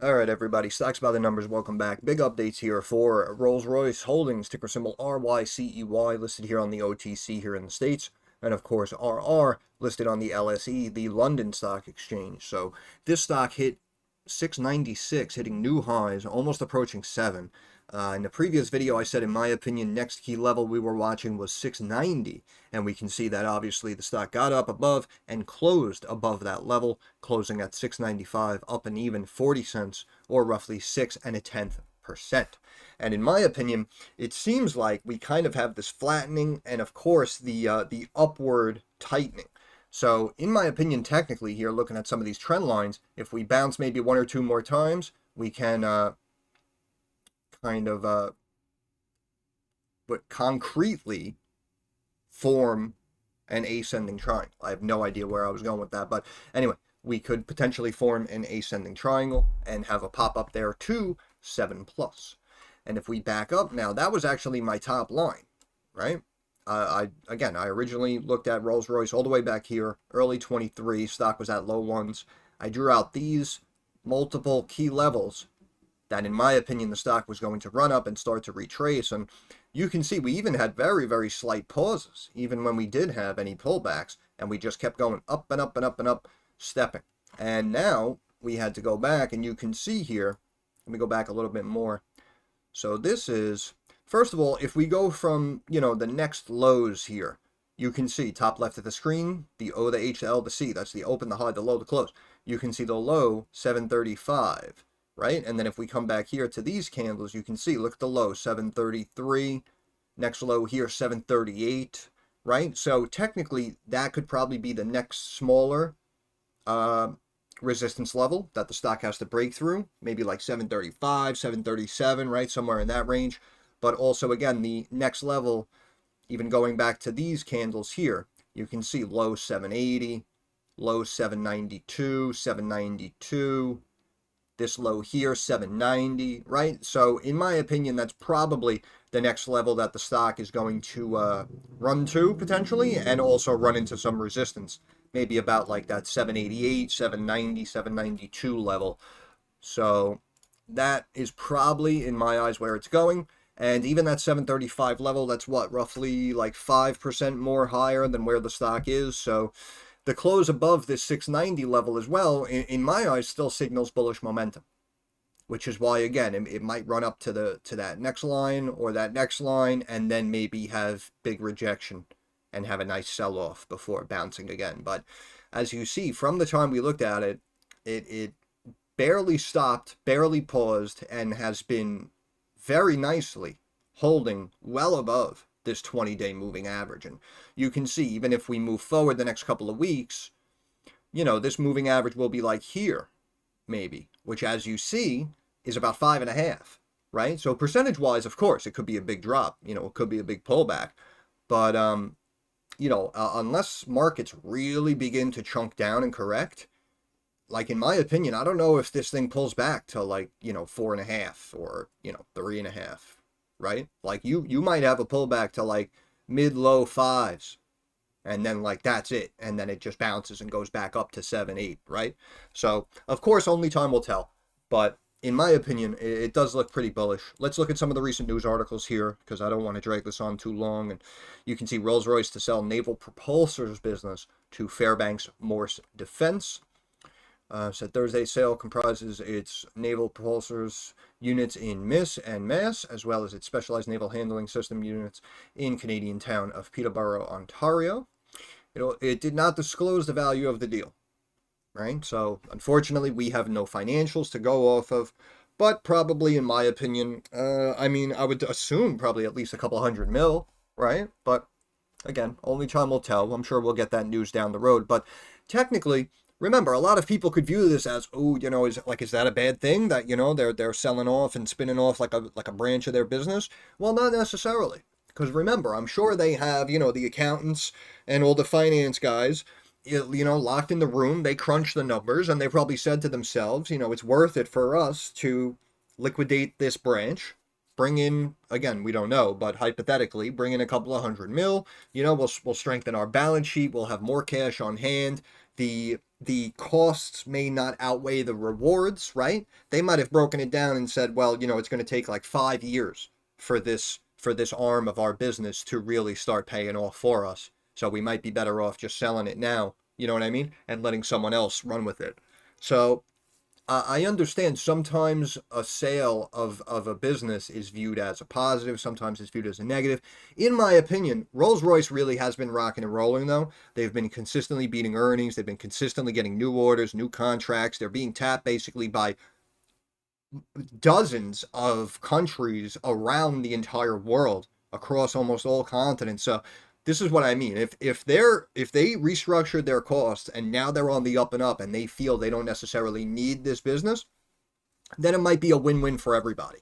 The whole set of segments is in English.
All right, everybody. Stocks by the numbers. Welcome back. Big updates here for Rolls Royce Holdings, ticker symbol RYCEY, listed here on the OTC here in the States. And of course, RR listed on the LSE, the London Stock Exchange. So this stock hit 696, hitting new highs, almost approaching 7. In the previous video, I said, in my opinion, next key level we were watching was 690. And we can see that obviously the stock got up above and closed above that level, closing at 695, up an even 40 cents, or roughly 6.1%. And in my opinion, it seems like we kind of have this flattening and, of course, the upward tightening. So, in my opinion, technically here, looking at some of these trend lines, if we bounce maybe one or two more times, we can kind of but concretely form an ascending triangle. I have no idea where I was going with that, but anyway, we could potentially form an ascending triangle and have a pop up there to 7 plus. And if we back up now, that was actually my top line, right? I originally looked at Rolls Royce all the way back here, early 23, stock was at low ones. I drew out these multiple key levels that, in my opinion, the stock was going to run up and start to retrace. And you can see we even had very, very slight pauses, even when we did have any pullbacks, and we just kept going up and up and up and up, stepping. And now we had to go back, and you can see here, let me go back a little bit more. So this is, first of all, if we go from, the next lows here, you can see top left of the screen, the O, the H, the L, the C, that's the open, the high, the low, the close. You can see the low, 735. Right? And then if we come back here to these candles, you can see, look at the low, 733. Next low here, 738. Right? So technically, that could probably be the next smaller resistance level that the stock has to break through. Maybe like 735, 737, right? Somewhere in that range. But also, again, the next level, even going back to these candles here, you can see low 780, low 792, 792. This low here, 790, right? So in my opinion, that's probably the next level that the stock is going to run to potentially, and also run into some resistance, maybe about like that 788, 790, 792 level. So that is probably, in my eyes, where it's going. And even that 735 level, that's what, roughly like 5% more higher than where the stock is. So the close above this 690 level as well, in my eyes, still signals bullish momentum, which is why, again, it might run up to that next line or that next line, and then maybe have big rejection and have a nice sell-off before bouncing again. But as you see, from the time we looked at it, it barely stopped, barely paused, and has been very nicely holding well above this 20-day moving average. And you can see, even if we move forward the next couple of weeks, this moving average will be like here, maybe, which, as you see, is about 5.5, right? So percentage wise, of course, it could be a big drop, it could be a big pullback, but unless markets really begin to chunk down and correct, like, in my opinion, I don't know if this thing pulls back to like 4.5 or 3.5, right? Like, you might have a pullback to like mid-low fives, and then like that's it, and then it just bounces and goes back up to 7, 8, right? So of course only time will tell, but in my opinion it does look pretty bullish. Let's look at some of the recent news articles here, because I don't want to drag this on too long. And you can see Rolls Royce to sell naval propulsors business to Fairbanks Morse Defense. Said Thursday sale comprises its naval propulsors units in Miss and Mass, as well as its specialized naval handling system units in Canadian town of Peterborough, Ontario. It did not disclose the value of the deal, right? So unfortunately, we have no financials to go off of, but probably, in my opinion, I would assume probably at least a couple $100 million, right? But again, only time will tell. I'm sure we'll get that news down the road. But technically, remember, a lot of people could view this as, is that a bad thing that, they're selling off and spinning off like a branch of their business? Well, not necessarily. Because remember, I'm sure they have, the accountants and all the finance guys, locked in the room. They crunch the numbers, and they probably said to themselves, it's worth it for us to liquidate this branch, bring in, again, we don't know, but hypothetically, bring in a couple of $100 million. We'll strengthen our balance sheet. We'll have more cash on hand. the costs may not outweigh the rewards, right? They might have broken it down and said, well, it's going to take like 5 years for this arm of our business to really start paying off for us. So we might be better off just selling it now, you know what I mean? And letting someone else run with it. So I understand sometimes a sale of a business is viewed as a positive, sometimes it's viewed as a negative. In my opinion, Rolls-Royce really has been rocking and rolling, though. They've been consistently beating earnings. They've been consistently getting new orders, new contracts. They're being tapped basically by dozens of countries around the entire world, across almost all continents. So this is what I mean. If they restructured their costs and now they're on the up and up and they feel they don't necessarily need this business, then it might be a win-win for everybody.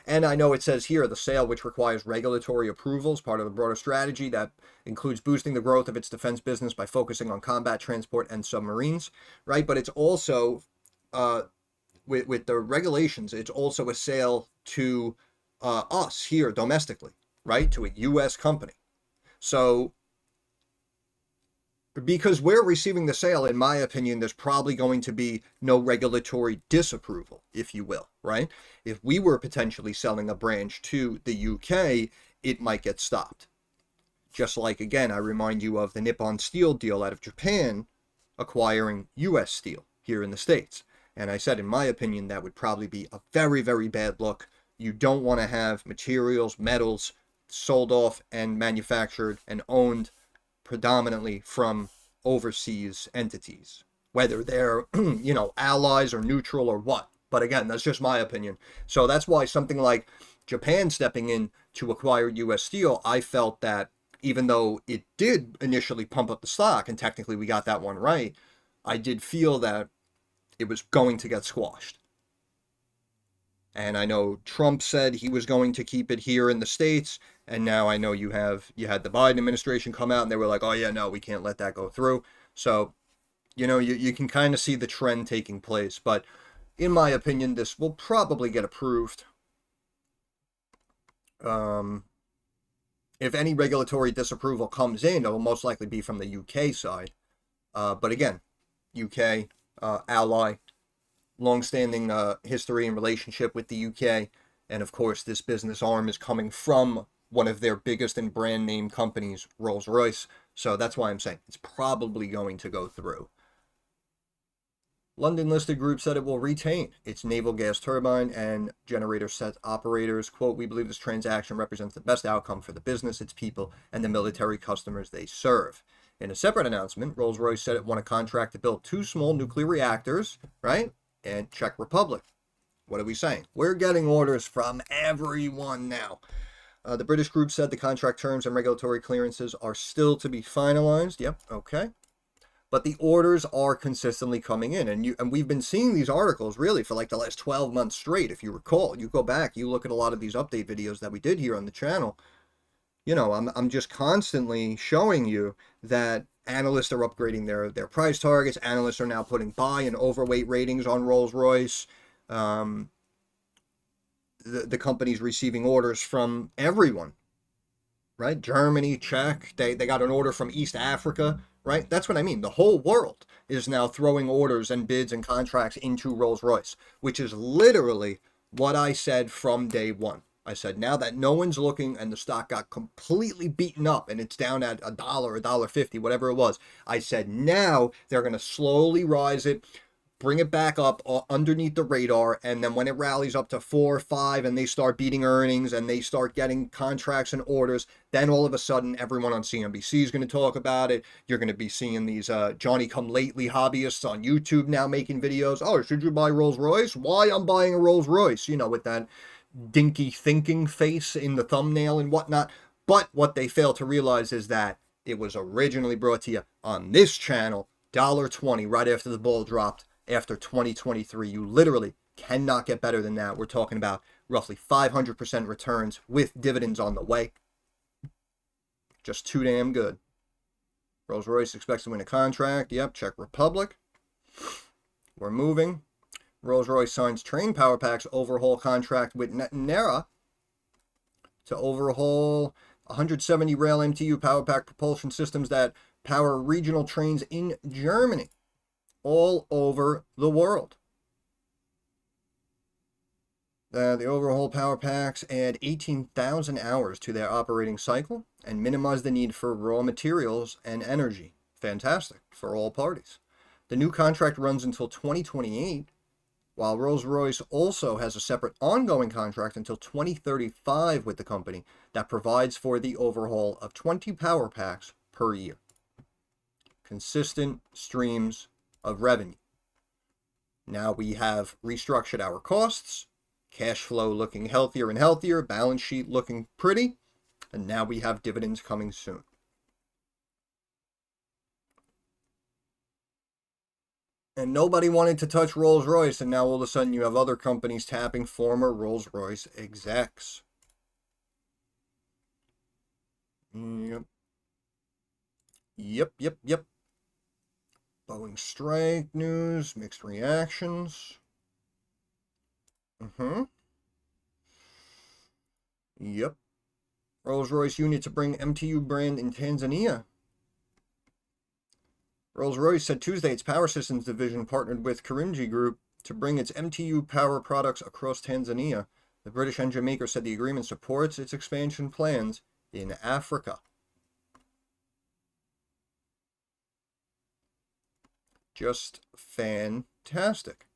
And I know it says here the sale, which requires regulatory approvals, part of the broader strategy that includes boosting the growth of its defense business by focusing on combat transport and submarines, right? But it's also with the regulations, it's also a sale to us here domestically, right? To a U.S. company. So because we're receiving the sale, in my opinion, there's probably going to be no regulatory disapproval, if you will, right? If we were potentially selling a branch to the UK, it might get stopped. Just like, again, I remind you of the Nippon Steel deal out of Japan acquiring US Steel here in the States. And I said, in my opinion, that would probably be a very, very bad look. You don't want to have materials, metals sold off and manufactured and owned predominantly from overseas entities, whether they're, allies or neutral or what. But again, that's just my opinion. So that's why something like Japan stepping in to acquire US Steel, I felt that even though it did initially pump up the stock, and technically we got that one right, I did feel that it was going to get squashed. And I know Trump said he was going to keep it here in the States, and now I know you had the Biden administration come out and they were like, oh yeah, no, we can't let that go through. So, you can kind of see the trend taking place. But in my opinion, this will probably get approved. If any regulatory disapproval comes in, it will most likely be from the UK side. But again, UK, ally, long-standing history and relationship with the UK. And of course, this business arm is coming from one of their biggest and brand name companies, Rolls Royce. So that's why I'm saying it's probably going to go through. London listed group said it will retain its naval gas turbine and generator set operators. Quote, we believe this transaction represents the best outcome for the business, its people, and the military customers they serve. In a separate announcement, Rolls-Royce said it won a contract to build 2 small nuclear reactors, right? And Czech Republic. What are we saying? We're getting orders from everyone now. The British group said the contract terms and regulatory clearances are still to be finalized. Yep, okay. But the orders are consistently coming in. And we've been seeing these articles really for like the last 12 months straight. If you recall, you go back, you look at a lot of these update videos that we did here on the channel. I'm just constantly showing you that analysts are upgrading their price targets. Analysts are now putting buy and overweight ratings on Rolls-Royce. The company's receiving orders from everyone, right? Germany, Czech, they got an order from East Africa, right? That's what I mean. The whole world is now throwing orders and bids and contracts into Rolls-Royce, which is literally what I said from day one. I said, now that no one's looking and the stock got completely beaten up and it's down at $1, $1.50, whatever it was, I said, now they're going to slowly rise it, bring it back up underneath the radar, and then when it rallies up to 4 or 5 and they start beating earnings and they start getting contracts and orders, then all of a sudden everyone on CNBC is going to talk about it. You're going to be seeing these Johnny-come-lately hobbyists on YouTube now making videos. Oh, should you buy Rolls-Royce? Why I'm buying a Rolls-Royce? With that dinky thinking face in the thumbnail and whatnot. But what they fail to realize is that it was originally brought to you on this channel, $1.20, right after the ball dropped after 2023. You literally cannot get better than that. We're talking about roughly 500% returns with dividends on the way. Just too damn good. Rolls-Royce expects to win a contract. Yep, Czech Republic. We're moving. Rolls-Royce signs train power packs overhaul contract with Nera to overhaul 170 rail MTU power pack propulsion systems that power regional trains in Germany. all over the world. The overhaul power packs add 18,000 hours to their operating cycle and minimize the need for raw materials and energy. Fantastic for all parties. The new contract runs until 2028, while Rolls-Royce also has a separate ongoing contract until 2035 with the company that provides for the overhaul of 20 power packs per year. Consistent streams of revenue. Now we have restructured our costs, cash flow looking healthier and healthier, balance sheet looking pretty, and now we have dividends coming soon. And nobody wanted to touch Rolls-Royce, and now all of a sudden you have other companies tapping former Rolls-Royce execs. Yep. Boeing strike news, mixed reactions. Yep. Rolls-Royce unit to bring MTU brand in Tanzania. Rolls-Royce said Tuesday its Power Systems division partnered with Kirimji Group to bring its MTU power products across Tanzania. The British engine maker said the agreement supports its expansion plans in Africa. Just fantastic.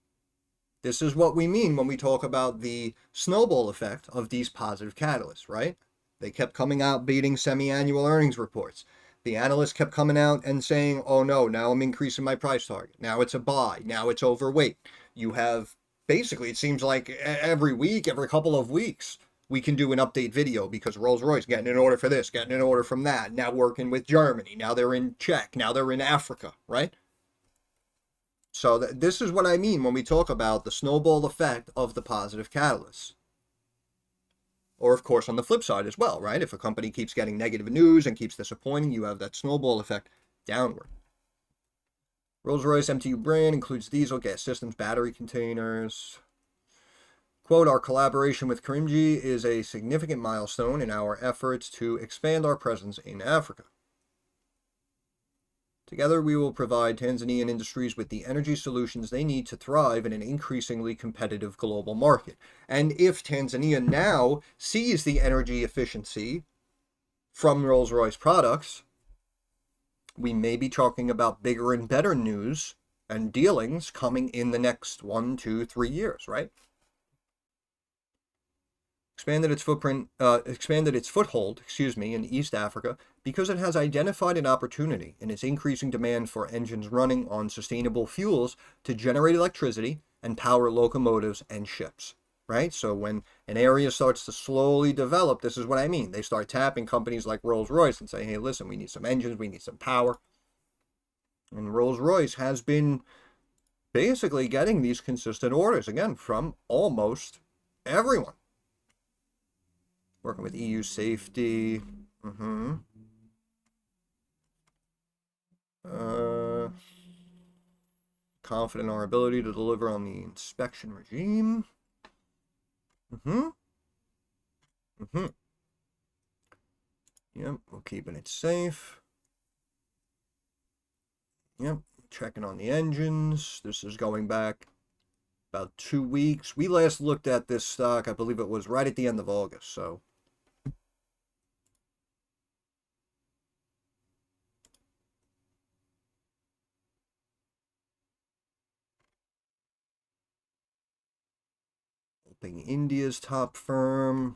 This is what we mean when we talk about the snowball effect of these positive catalysts, right? They kept coming out beating semi-annual earnings reports. The analysts kept coming out and saying, oh no, now I'm increasing my price target. Now it's a buy. Now it's overweight. You have, basically, it seems like every week, every couple of weeks, we can do an update video because Rolls-Royce getting an order for this, getting an order from that, now working with Germany. Now they're in Czech. Now they're in Africa, right? So this is what I mean when we talk about the snowball effect of the positive catalysts. Or, of course, on the flip side as well, right? If a company keeps getting negative news and keeps disappointing, you have that snowball effect downward. Rolls-Royce MTU brand includes diesel, gas systems, battery containers. Quote, our collaboration with Kirimji is a significant milestone in our efforts to expand our presence in Africa. Together, we will provide Tanzanian industries with the energy solutions they need to thrive in an increasingly competitive global market. And if Tanzania now sees the energy efficiency from Rolls-Royce products, we may be talking about bigger and better news and dealings coming in the next 1, 2, 3 years, right? Expanded its foothold, in East Africa because it has identified an opportunity in its increasing demand for engines running on sustainable fuels to generate electricity and power locomotives and ships, right? So when an area starts to slowly develop, this is what I mean. They start tapping companies like Rolls-Royce and say, hey, listen, we need some engines, we need some power. And Rolls-Royce has been basically getting these consistent orders, again, from almost everyone. Working with EU safety. Confident in our ability to deliver on the inspection regime. Yep, we're keeping it safe. Yep, checking on the engines. This is going back about 2 weeks. We last looked at this stock, I believe it was right at the end of August, so. India's top firm.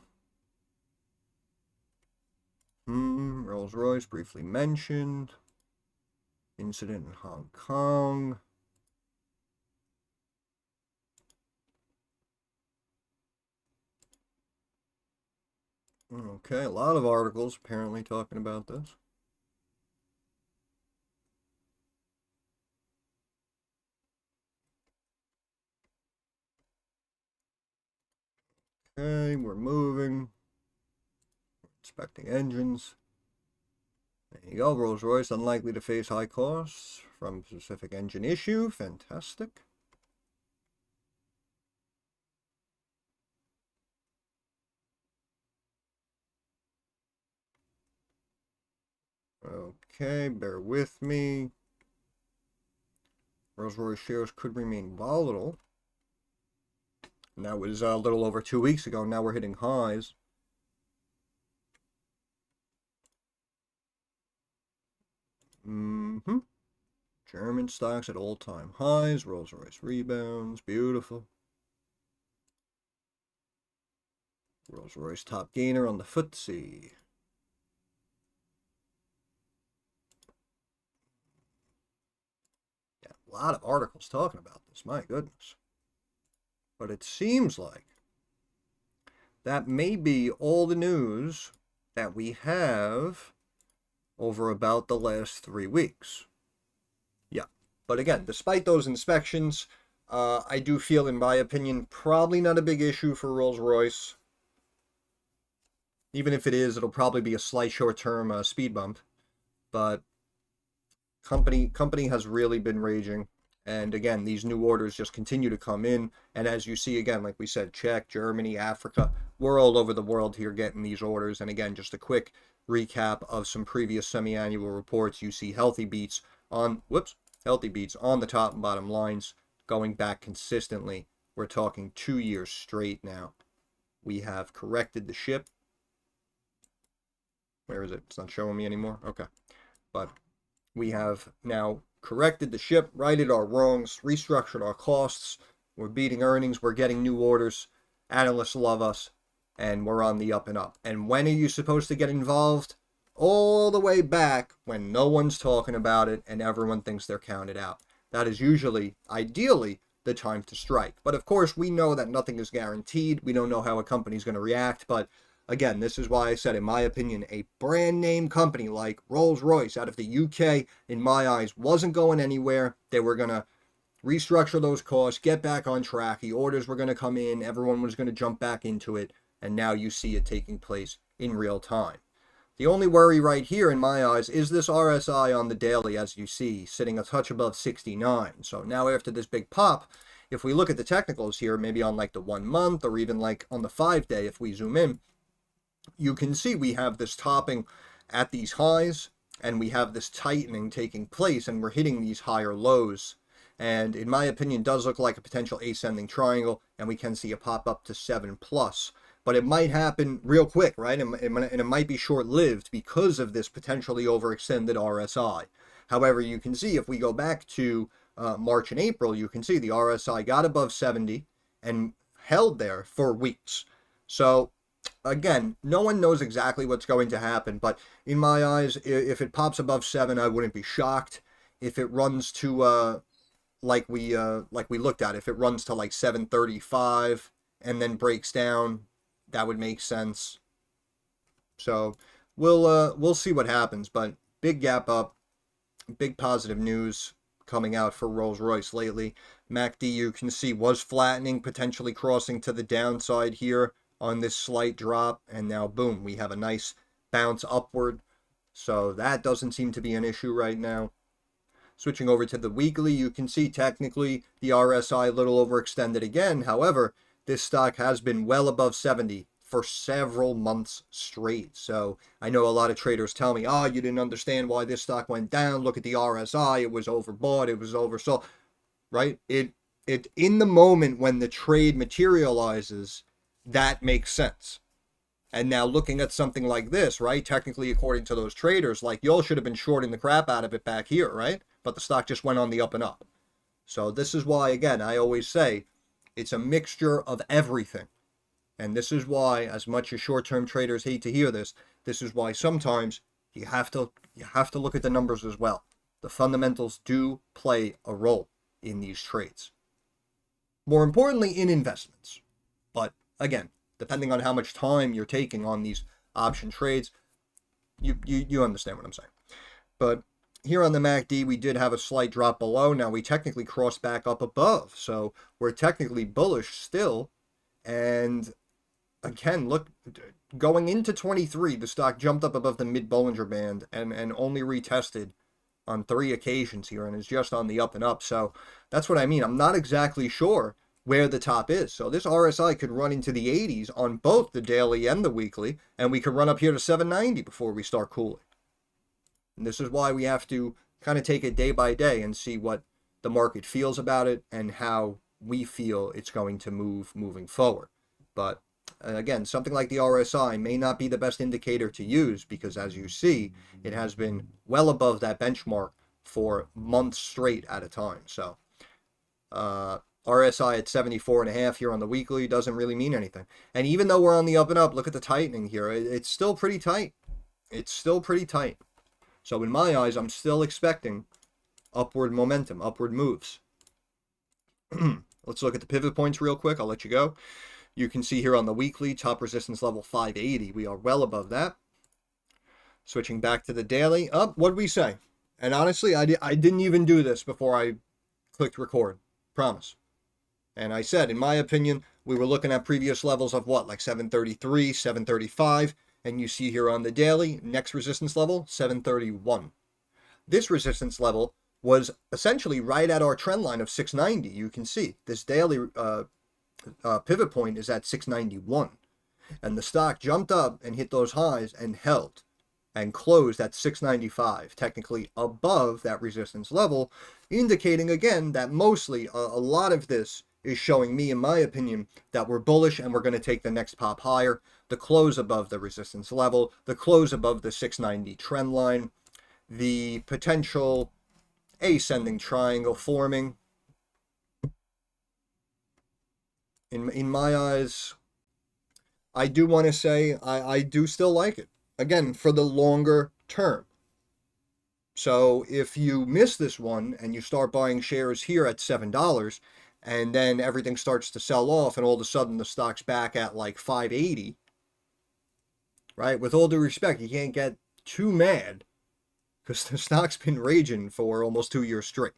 Rolls-Royce briefly mentioned. Incident in Hong Kong. Okay, a lot of articles apparently talking about this. Okay, we're moving. Inspecting engines. There you go, Rolls-Royce unlikely to face high costs from specific engine issue. Fantastic. Okay, bear with me. Rolls Royce shares could remain volatile. And that was a little over 2 weeks ago. Now we're hitting highs. German stocks at all-time highs. Rolls Royce rebounds. Beautiful. Rolls Royce top gainer on the FTSE. Yeah, a lot of articles talking about this. My goodness. But it seems like that may be all the news that we have over about the last 3 weeks. Yeah. But again, despite those inspections, I do feel, in my opinion, probably not a big issue for Rolls-Royce. Even if it is, it'll probably be a slight short-term speed bump. But company has really been raging. And again, these new orders just continue to come in. And as you see, again, like we said, Czech, Germany, Africa, we're all over the world here getting these orders. And again, just a quick recap of some previous semi-annual reports. You see healthy beats on the top and bottom lines going back consistently. We're talking 2 years straight now. We have corrected the ship. Where is it? It's not showing me anymore. Okay. But we have now corrected the ship, righted our wrongs, restructured our costs. We're beating earnings. We're getting new orders. Analysts love us. And we're on the up and up. And when are you supposed to get involved? All the way back when no one's talking about it and everyone thinks they're counted out. That is usually, ideally, the time to strike. But of course, we know that nothing is guaranteed. We don't know how a company's going to react. But again, this is why I said, in my opinion, a brand name company like Rolls Royce out of the UK, in my eyes, wasn't going anywhere. They were going to restructure those costs, get back on track. The orders were going to come in. Everyone was going to jump back into it. And now you see it taking place in real time. The only worry right here, in my eyes, is this RSI on the daily, as you see, sitting a touch above 69. So now after this big pop, if we look at the technicals here, maybe on like the 1 month or even like on the 5-day, if we zoom in, you can see we have this topping at these highs and we have this tightening taking place and we're hitting these higher lows. And in my opinion, does look like a potential ascending triangle, and we can see a pop up to 7+. But it might happen real quick, right? And it might be short-lived because of this potentially overextended RSI. However, you can see if we go back to March and April, you can see the RSI got above 70 and held there for weeks. So again, no one knows exactly what's going to happen. But in my eyes, if it pops above 7, I wouldn't be shocked. If it runs to like we looked at, if it runs to like 735 and then breaks down, that would make sense. So we'll see what happens, but big gap up, big positive news coming out for Rolls-Royce lately. MACD, you can see, was flattening, potentially crossing to the downside here on this slight drop, and now boom, we have a nice bounce upward. So that doesn't seem to be an issue right now. Switching over to the weekly, you can see technically the RSI a little overextended again. However, this stock has been well above 70 for several months straight. So I know a lot of traders tell me, oh, you didn't understand why this stock went down. Look at the RSI. It was overbought. It was oversold, right? It in the moment when the trade materializes, that makes sense. And now looking at something like this, right? Technically, according to those traders, like y'all should have been shorting the crap out of it back here, right? But the stock just went on the up and up. So this is why, again, I always say it's a mixture of everything. And this is why, as much as short-term traders hate to hear this, this is why sometimes you have to look at the numbers as well. The fundamentals do play a role in these trades. More importantly, in investments. But again, depending on how much time you're taking on these option trades, you understand what I'm saying. But here on the MACD, we did have a slight drop below. Now we technically crossed back up above. So we're technically bullish still. And again, look, going into 23, the stock jumped up above the mid-Bollinger Band and only retested on 3 occasions here and is just on the up and up. So that's what I mean. I'm not exactly sure where the top is. So this RSI could run into the 80s on both the daily and the weekly, and we could run up here to 790 before we start cooling. And this is why we have to kind of take it day by day and see what the market feels about it and how we feel it's going to move moving forward. But again, something like the RSI may not be the best indicator to use because, as you see, it has been well above that benchmark for months straight at a time. So RSI at 74.5 here on the weekly doesn't really mean anything. And even though we're on the up and up, look at the tightening here. It's still pretty tight. It's still pretty tight. So in my eyes, I'm still expecting upward momentum, upward moves. Let's look at the pivot points real quick. I'll let you go. You can see here on the weekly, top resistance level 580. We are well above that. Switching back to the daily. What did we say? And honestly, I didn't even do this before I clicked record. Promise. And I said, in my opinion, we were looking at previous levels of what? Like 733, 735. And you see here on the daily, next resistance level, 731. This resistance level was essentially right at our trend line of 690. You can see this daily pivot point is at 691. And the stock jumped up and hit those highs and held and closed at 695, technically above that resistance level, indicating again that mostly a lot of this is showing me, in my opinion, that we're bullish and we're going to take the next pop higher. The close above the resistance level, the close above the 690 trend line, the potential ascending triangle forming. In my eyes, I do want to say I do still like it. Again, for the longer term. So if you miss this one and you start buying shares here at $7 and then everything starts to sell off and all of a sudden the stock's back at like 580, right? With all due respect, you can't get too mad because the stock's been raging for almost 2 years straight.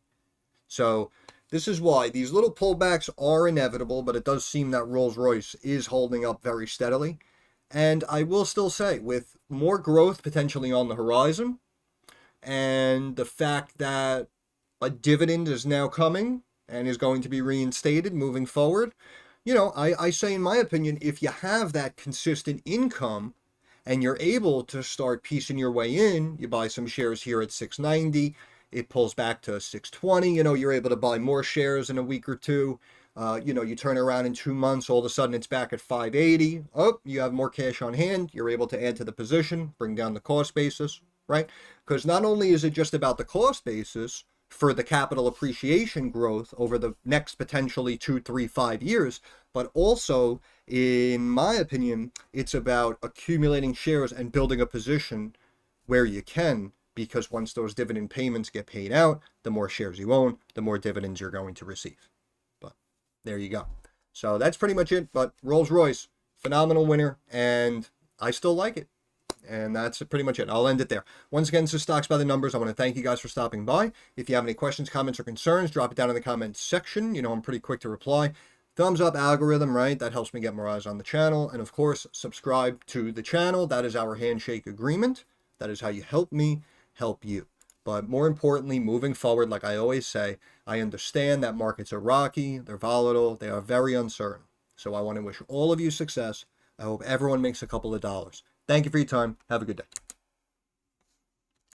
So this is why these little pullbacks are inevitable, but it does seem that Rolls Royce is holding up very steadily. And I will still say, with more growth potentially on the horizon, and the fact that a dividend is now coming and is going to be reinstated moving forward, you know, I say, in my opinion, if you have that consistent income and you're able to start piecing your way in, you buy some shares here at 690, it pulls back to 620, you know, you're able to buy more shares in a week or two. You know, you turn around in 2 months, all of a sudden it's back at 580. Oh, you have more cash on hand. You're able to add to the position, bring down the cost basis, right? Because not only is it just about the cost basis for the capital appreciation growth over the next potentially 2, 3, 5 years, but also, in my opinion, it's about accumulating shares and building a position where you can, because once those dividend payments get paid out, the more shares you own, the more dividends you're going to receive. There you go. So that's pretty much it. But Rolls Royce, phenomenal winner, and I still like it. And that's pretty much it. I'll end it there. Once again, this is Stocks by the Numbers. I want to thank you guys for stopping by. If you have any questions, comments, or concerns, drop it down in the comments section. You know, I'm pretty quick to reply. Thumbs up algorithm, right? That helps me get more eyes on the channel. And of course, subscribe to the channel. That is our handshake agreement. That is how you help me help you. But more importantly, moving forward, like I always say, I understand that markets are rocky, they're volatile, they are very uncertain. So I want to wish all of you success. I hope everyone makes a couple of dollars. Thank you for your time. Have a good day.